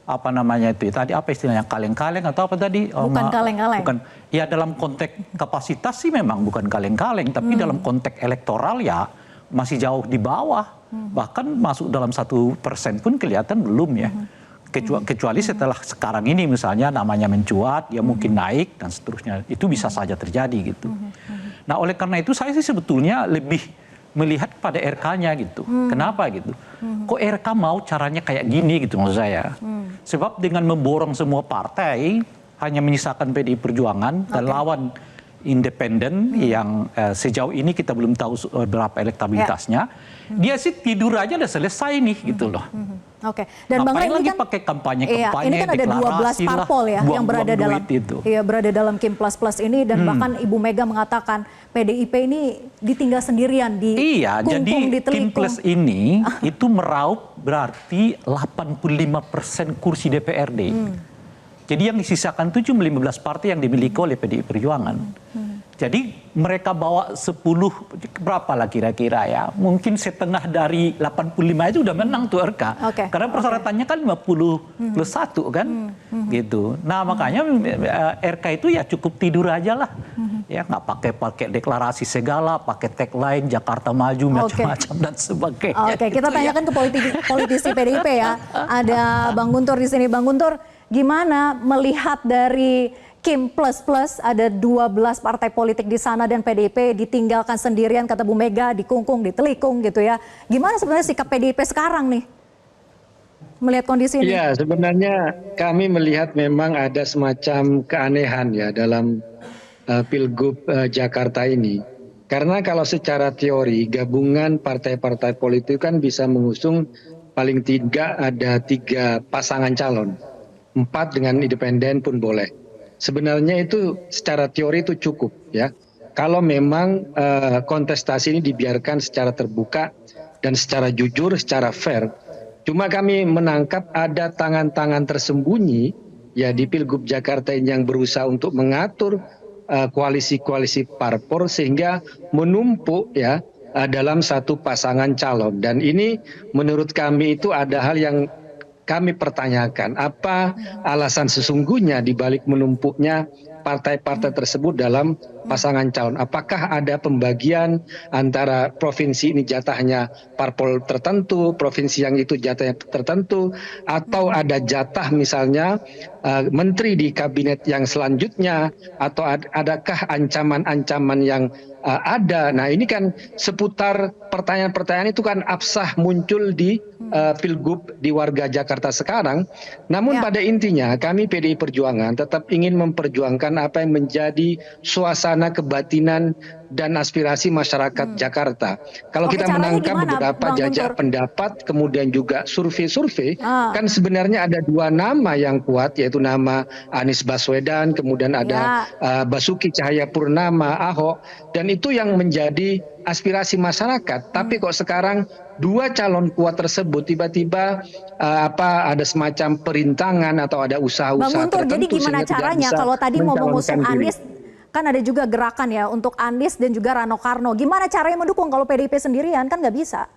[SPEAKER 12] apa namanya itu tadi, apa istilahnya, kaleng-kaleng atau apa tadi?
[SPEAKER 6] Bukan kaleng-kaleng.
[SPEAKER 12] Bukan. Ya dalam konteks kapasitas sih memang bukan kaleng-kaleng, tapi dalam konteks elektoral ya masih jauh di bawah. Bahkan masuk dalam 1% pun kelihatan belum ya. Kecuali setelah sekarang ini misalnya namanya mencuat, ya mungkin naik dan seterusnya. Itu bisa saja terjadi gitu. Nah, oleh karena itu saya sih sebetulnya lebih melihat pada RK-nya gitu. Kenapa gitu? Kok RK mau caranya kayak gini gitu maksud saya. Sebab dengan memborong semua partai, hanya menyisakan PDI Perjuangan dan lawan independen yang sejauh ini kita belum tahu berapa elektabilitasnya. Dia sih tidur aja udah selesai nih gitu loh.
[SPEAKER 6] Oke. Dan Bang Rey ini kan
[SPEAKER 12] pakai kampanye,
[SPEAKER 6] ini kan ada 12 parpol ya yang berada dalam berada dalam Kim Plus Plus ini, dan bahkan Ibu Mega mengatakan PDIP ini ditinggal sendirian di kungkung, di telikung.
[SPEAKER 12] Kim Plus ini itu meraup berarti 85% kursi DPRD. Jadi yang disisakan 15 partai yang dimiliki oleh PDI Perjuangan. Jadi mereka bawa 10, berapa lah kira-kira ya, mungkin setengah dari 85 itu udah menang tuh RK. Karena persyaratannya kan 50 plus 1 kan, gitu. Nah makanya RK itu ya cukup tidur aja lah. Ya nggak pakai deklarasi segala, pakai tagline Jakarta Maju macam-macam dan sebagainya.
[SPEAKER 6] Oke, kita tanyakan ke politisi PDIP ya. Ada Bang Guntur di sini. Bang Guntur, gimana melihat dari Kim Plus Plus, ada 12 partai politik di sana dan PDIP ditinggalkan sendirian, kata Bu Mega, dikungkung, ditelikung gitu ya. Gimana sebenarnya sikap PDIP sekarang nih melihat kondisi ini?
[SPEAKER 18] Ya, sebenarnya kami melihat memang ada semacam keanehan ya dalam Pilgub Jakarta ini. Karena kalau secara teori gabungan partai-partai politik kan bisa mengusung paling tidak ada 3 pasangan calon. 4 dengan independen pun boleh. Sebenarnya itu secara teori itu cukup ya. Kalau memang kontestasi ini dibiarkan secara terbuka dan secara jujur, secara fair. Cuma kami menangkap ada tangan-tangan tersembunyi ya di Pilgub Jakarta ini yang berusaha untuk mengatur koalisi-koalisi parpol sehingga menumpuk ya dalam satu pasangan calon. Dan ini menurut kami itu ada hal yang kami pertanyakan, apa alasan sesungguhnya di balik menumpuknya partai-partai tersebut dalam pasangan calon. Apakah ada pembagian antara provinsi ini jatahnya parpol tertentu, provinsi yang itu jatahnya tertentu, atau ada jatah misalnya menteri di kabinet yang selanjutnya, atau adakah ancaman-ancaman yang ada. Nah ini kan seputar pertanyaan-pertanyaan itu kan absah muncul di pilgub di warga Jakarta sekarang. Namun pada intinya kami PDI Perjuangan tetap ingin memperjuangkan apa yang menjadi suasana kebatinan dan aspirasi masyarakat Jakarta. Kalau kita menangkap beberapa jajak pendapat, kemudian juga survei-survei, kan sebenarnya ada dua nama yang kuat, yaitu nama Anies Baswedan, kemudian ada Basuki Cahayapurnama, Ahok, dan itu yang menjadi aspirasi masyarakat. Tapi kok sekarang dua calon kuat tersebut tiba-tiba ada semacam perintangan atau ada usaha-usaha tertentu.
[SPEAKER 6] Jadi gimana caranya kalau tadi mau mengusung Anies? Kan ada juga gerakan ya untuk Anies dan juga Rano Karno. Gimana caranya mendukung kalau PDIP sendirian? Kan nggak bisa.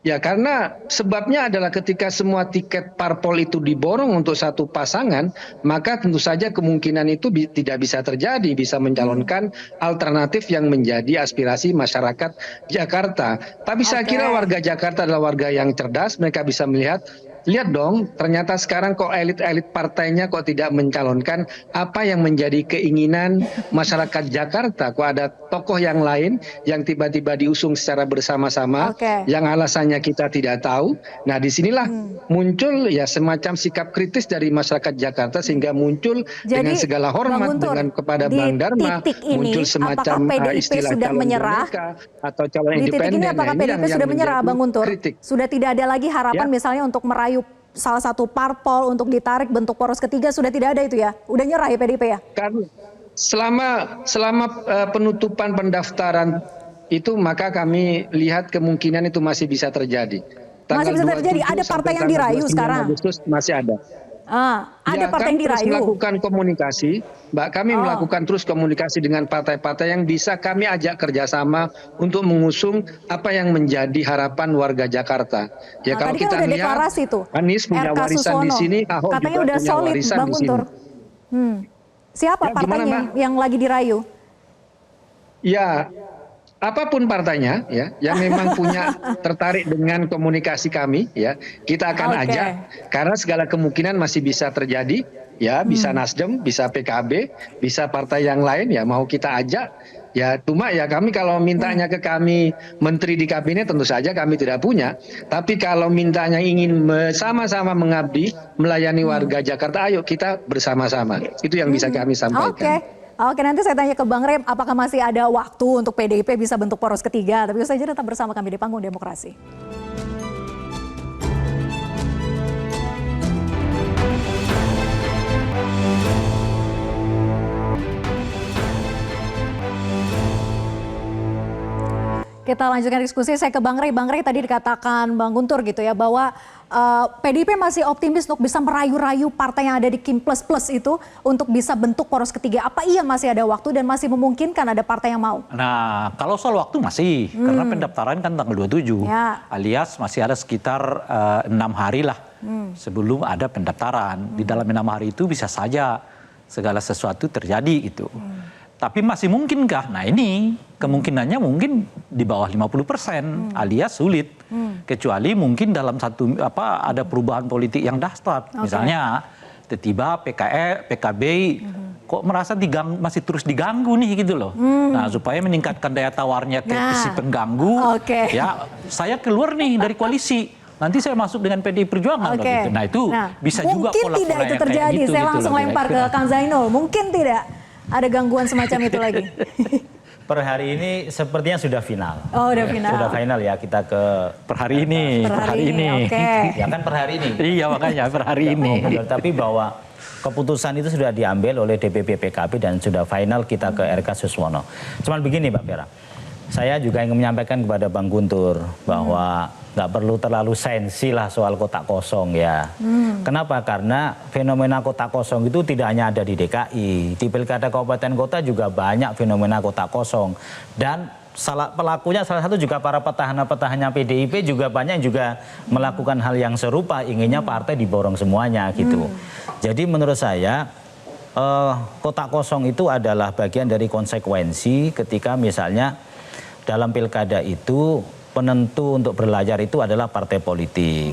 [SPEAKER 18] Ya karena sebabnya adalah ketika semua tiket parpol itu diborong untuk satu pasangan, maka tentu saja kemungkinan itu tidak bisa terjadi, bisa mencalonkan alternatif yang menjadi aspirasi masyarakat Jakarta. Tapi saya kira warga Jakarta adalah warga yang cerdas, mereka bisa melihat, lihat dong, ternyata sekarang kok elit-elit partainya kok tidak mencalonkan apa yang menjadi keinginan masyarakat Jakarta. Kok ada tokoh yang lain yang tiba-tiba diusung secara bersama-sama, yang alasannya kita tidak tahu. Nah disinilah muncul ya semacam sikap kritis dari masyarakat Jakarta, sehingga muncul dengan segala hormat kepada Bang Dharma, muncul semacam istilah
[SPEAKER 6] sudah
[SPEAKER 18] calon
[SPEAKER 6] menyerah
[SPEAKER 18] atau calon independen.
[SPEAKER 6] Di titik ini apakah PDIP sudah menyerah, Bang Guntur? Sudah tidak ada lagi harapan misalnya untuk merayu salah satu parpol untuk ditarik bentuk poros ketiga, sudah tidak ada itu ya? Udah nyerah ya PDIP ya?
[SPEAKER 18] Kan selama penutupan pendaftaran itu, maka kami lihat kemungkinan itu masih bisa terjadi.
[SPEAKER 6] Masih bisa terjadi, ada partai yang dirayu sekarang?
[SPEAKER 18] Agustus masih ada.
[SPEAKER 6] Ada partai yang dirayu?
[SPEAKER 18] Kami terus melakukan komunikasi, Mbak. Kami melakukan terus komunikasi dengan partai-partai yang bisa kami ajak kerjasama untuk mengusung apa yang menjadi harapan warga Jakarta. Ya kalau kita lihat Anies punya warisan di sini, Ahok
[SPEAKER 6] katanya
[SPEAKER 18] juga
[SPEAKER 6] udah
[SPEAKER 18] punya
[SPEAKER 6] solid,
[SPEAKER 18] warisan
[SPEAKER 6] Bang
[SPEAKER 18] di sini.
[SPEAKER 6] Siapa partainya yang lagi dirayu?
[SPEAKER 18] Ya, apapun partainya ya yang memang punya tertarik dengan komunikasi kami ya, kita akan ajak, karena segala kemungkinan masih bisa terjadi ya, bisa Nasdem, bisa PKB, bisa partai yang lain ya, mau kita ajak ya. Cuma ya kami kalau mintanya ke kami menteri di kabinet tentu saja kami tidak punya, tapi kalau mintanya ingin sama-sama mengabdi melayani warga Jakarta, ayo kita bersama-sama, itu yang bisa kami sampaikan.
[SPEAKER 6] Oke, nanti saya tanya ke Bang Rem, apakah masih ada waktu untuk PDIP bisa bentuk poros ketiga? Tapi usai jeda tetap bersama kami di Panggung Demokrasi. Kita lanjutkan diskusi, saya ke Bang Rey. Bang Rey, tadi dikatakan Bang Guntur gitu ya, bahwa PDIP masih optimis untuk bisa merayu-rayu partai yang ada di Kim Plus Plus itu untuk bisa bentuk poros ketiga. Apa iya masih ada waktu dan masih memungkinkan ada partai yang mau?
[SPEAKER 12] Nah, kalau soal waktu masih, karena pendaftaran kan tanggal 27, alias masih ada sekitar 6 hari lah sebelum ada pendaftaran. Di dalam 6 hari itu bisa saja segala sesuatu terjadi gitu. Tapi masih mungkinkah? Nah ini kemungkinannya mungkin di bawah 50%, alias sulit. Kecuali mungkin dalam ada perubahan politik yang dahsyat. Misalnya tiba-tiba PKB kok merasa masih terus diganggu nih gitu loh. Nah supaya meningkatkan daya tawarnya ke si pengganggu, ya saya keluar nih dari koalisi. Nanti saya masuk dengan PDI Perjuangan. Gitu. Nah itu bisa juga pola-pola
[SPEAKER 6] mungkin tidak itu terjadi. Saya langsung lempar ke Kang Zainul. Mungkin tidak ada gangguan semacam itu lagi.
[SPEAKER 11] Per hari ini sepertinya sudah final.
[SPEAKER 6] Oh, udah final.
[SPEAKER 11] Sudah final ya, kita ke
[SPEAKER 12] per hari ini.
[SPEAKER 11] Ya kan per hari ini.
[SPEAKER 12] Iya makanya per hari ini.
[SPEAKER 11] Tapi bahwa keputusan itu sudah diambil oleh DPP PKB dan sudah final kita ke RK Suswono. Cuman begini Mbak Vera, saya juga ingin menyampaikan kepada Bang Guntur bahwa nggak perlu terlalu sensi lah soal kotak kosong ya. Kenapa? Karena fenomena kotak kosong itu tidak hanya ada di DKI, di pilkada kabupaten kota juga banyak fenomena kotak kosong. Dan pelakunya salah satu juga para petahana-petahana PDIP juga banyak juga melakukan hal yang serupa, inginnya partai diborong semuanya gitu. Jadi menurut saya kotak kosong itu adalah bagian dari konsekuensi ketika misalnya dalam pilkada itu penentu untuk berlayar itu adalah partai politik.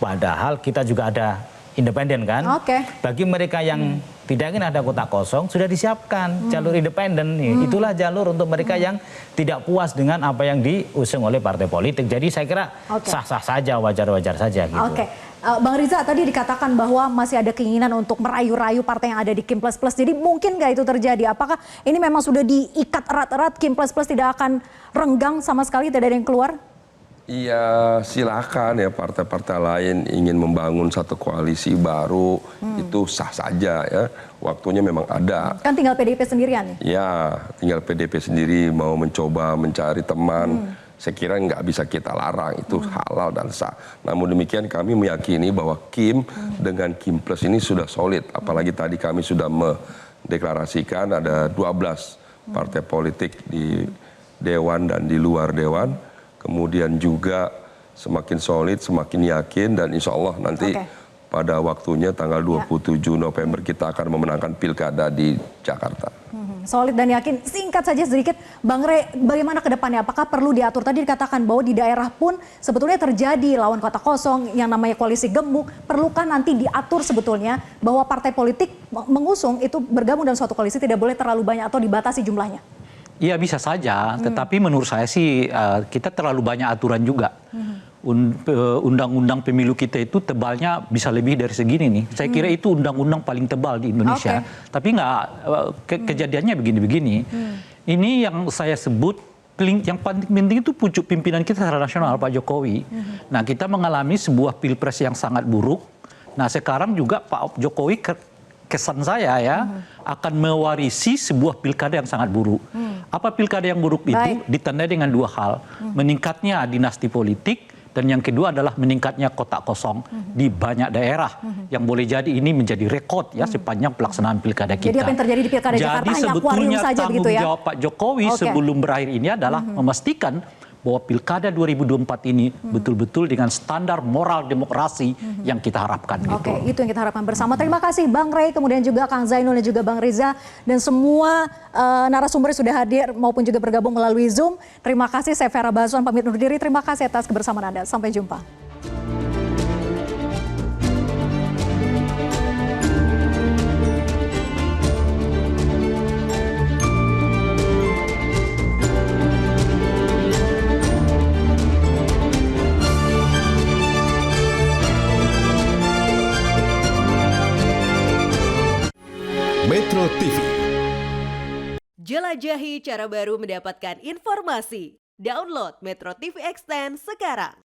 [SPEAKER 11] Padahal kita juga ada independen kan. Bagi mereka yang tidak ingin ada kotak kosong, sudah disiapkan jalur independen. Itulah jalur untuk mereka yang tidak puas dengan apa yang diusung oleh partai politik. Jadi saya kira sah-sah saja, wajar-wajar saja gitu.
[SPEAKER 6] Bang Riza, tadi dikatakan bahwa masih ada keinginan untuk merayu-rayu partai yang ada di Kim Plus Plus. Jadi mungkin nggak itu terjadi? Apakah ini memang sudah diikat erat-erat, Kim Plus Plus tidak akan renggang sama sekali, tidak ada yang keluar?
[SPEAKER 10] Iya, silakan ya partai-partai lain ingin membangun satu koalisi baru, itu sah saja ya. Waktunya memang ada.
[SPEAKER 6] Kan tinggal PDIP sendirian nih?
[SPEAKER 10] Ya, tinggal PDIP sendiri mau mencoba mencari teman. Saya kira nggak bisa kita larang, itu halal dan sah. Namun demikian kami meyakini bahwa Kim dengan Kim Plus ini sudah solid. Apalagi tadi kami sudah mendeklarasikan ada 12 partai politik di Dewan dan di luar Dewan. Kemudian juga semakin solid, semakin yakin, dan insya Allah nanti pada waktunya tanggal 27 November kita akan memenangkan pilkada di Jakarta.
[SPEAKER 6] Solid dan yakin. Singkat saja sedikit, Bang Rey, bagaimana ke depannya? Apakah perlu diatur? Tadi dikatakan bahwa di daerah pun sebetulnya terjadi lawan kotak kosong yang namanya koalisi gemuk. Perlukah nanti diatur sebetulnya bahwa partai politik mengusung itu bergabung dalam suatu koalisi tidak boleh terlalu banyak atau dibatasi jumlahnya? Iya bisa saja, tetapi menurut saya sih kita terlalu banyak aturan juga. Undang-undang pemilu kita itu tebalnya bisa lebih dari segini nih. Saya kira itu undang-undang paling tebal di Indonesia. Tapi nggak kejadiannya begini-begini. Ini yang saya sebut yang paling penting itu pucuk pimpinan kita secara nasional, Pak Jokowi. Nah, kita mengalami sebuah pilpres yang sangat buruk. Nah, sekarang juga Pak Jokowi kesan saya ya akan mewarisi sebuah pilkada yang sangat buruk. Apa pilkada yang buruk itu? Ditandai dengan dua hal. Meningkatnya dinasti politik, dan yang kedua adalah meningkatnya kotak kosong di banyak daerah. Yang boleh jadi ini menjadi rekod ya sepanjang pelaksanaan pilkada kita. Jadi apa yang terjadi di pilkada Jakarta hanya akuarium saja begitu ya? Jadi sebetulnya tanggung jawab Pak Jokowi sebelum berakhir ini adalah memastikan bahwa pilkada 2024 ini betul-betul dengan standar moral demokrasi yang kita harapkan. Gitu. Itu yang kita harapkan bersama. Terima kasih Bang Rey, kemudian juga Kang Zainul dan juga Bang Riza, dan semua narasumber sudah hadir maupun juga bergabung melalui Zoom. Terima kasih, saya Vera Baswan pamit undur diri. Terima kasih atas kebersamaan Anda. Sampai jumpa.
[SPEAKER 19] Metro TV.
[SPEAKER 20] Jelajahi cara baru mendapatkan informasi. Download Metro TV Extend sekarang.